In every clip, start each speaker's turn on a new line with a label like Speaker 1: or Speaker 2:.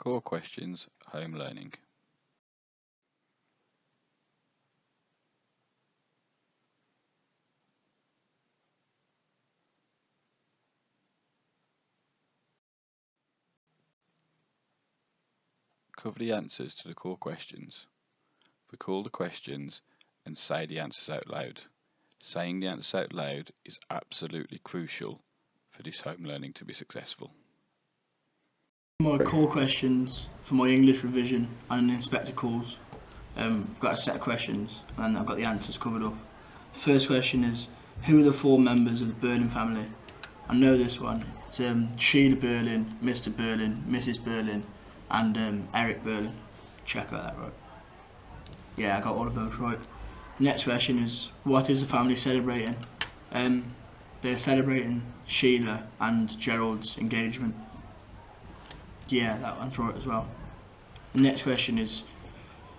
Speaker 1: Core Questions Home Learning. Cover the answers to the core questions. Recall the questions and say the answers out loud. Saying the answers out loud is absolutely crucial for this home learning to be successful.
Speaker 2: My core questions for my English revision and inspector calls. I've got a set of questions and I've got the answers covered up. First question is, who are the 4 members of the Berlin family? I know this one. It's Sheila Berlin, Mr. Berlin, Mrs. Berlin and Eric Berlin. Check out that right. Yeah, I got all of those right. Next question is, what is the family celebrating? They're celebrating Sheila and Gerald's engagement. Yeah, that one's right as well. The next question is,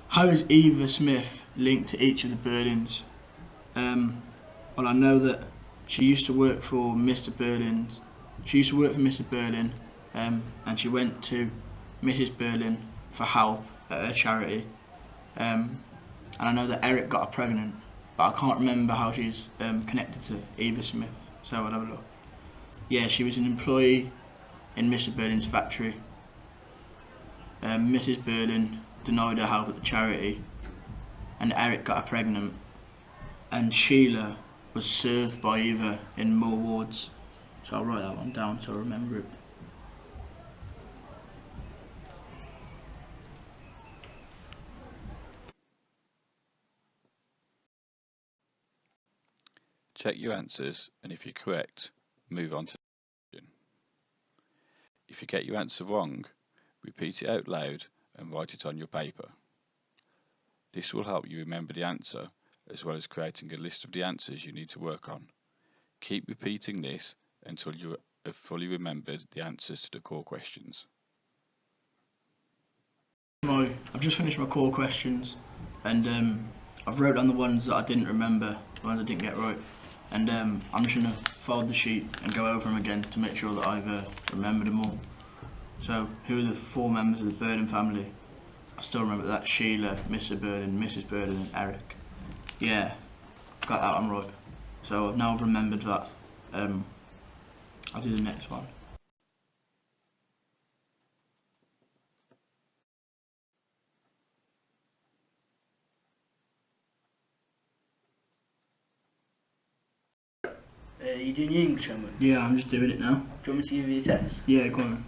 Speaker 2: how is Eva Smith linked to each of the Berlins? Well, I know that she used to work for Mr. Berlin. She used to work for Mr. Berlin, and she went to Mrs. Berlin for help at her charity. And I know that Eric got her pregnant, but I can't remember how she's connected to Eva Smith. So I'll have a look. Yeah, she was an employee in Mr. Berlin's factory. Mrs. Berlin denied her help at the charity, and Eric got her pregnant, and Sheila was served by Eva in more wards. So I'll write that one down so I remember it.
Speaker 1: Check your answers, and if you're correct, move on to the question. If you get your answer wrong, repeat it out loud and write it on your paper. This will help you remember the answer, as well as creating a list of the answers you need to work on. Keep repeating this until you have fully remembered the answers to the core questions.
Speaker 2: I've just finished my core questions, and I've wrote down the ones that I didn't remember, the ones I didn't get right, and I'm just going to fold the sheet and go over them again to make sure that I've remembered them all. So, who are the 4 members of the Berlin family? I still remember that: Sheila, Mr. Berlin, Mrs. Berlin and Eric. Yeah, got that one right. So now I've remembered that. I'll do the next one.
Speaker 3: You doing your English homework?
Speaker 2: Yeah, I'm just doing it now.
Speaker 3: Do you want me to give you a test?
Speaker 2: Yeah, go on.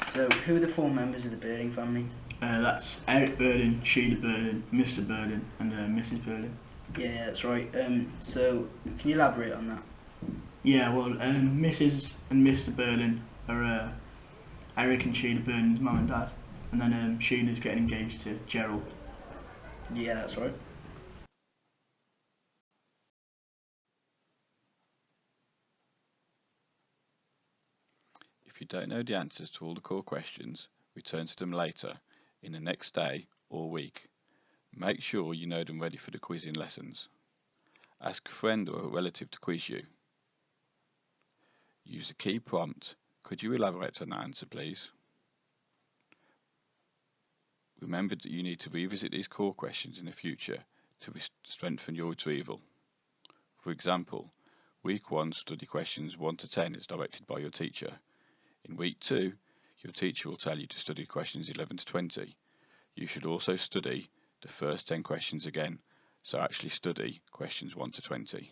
Speaker 3: So, who are the 4 members of the Berlin family?
Speaker 2: That's Eric Berlin, Sheila Berlin, Mr. Berlin and Mrs. Berlin.
Speaker 3: Yeah, that's right. So, can you elaborate on that?
Speaker 2: Yeah, well, Mrs. and Mr. Berlin are Eric and Sheila Berlin's mum and dad, and then Sheila's getting engaged to Gerald.
Speaker 3: Yeah, that's right.
Speaker 1: If you don't know the answers to all the core questions, return to them later, in the next day or week. Make sure you know them ready for the quizzing lessons. Ask a friend or a relative to quiz you. Use the key prompt, "Could you elaborate on that answer please?" Remember that you need to revisit these core questions in the future to strengthen your retrieval. For example, week 1 study questions 1 to 10 as directed by your teacher. In week 2, your teacher will tell you to study questions 11 to 20. You should also study the first 10 questions again, so actually study questions 1 to 20.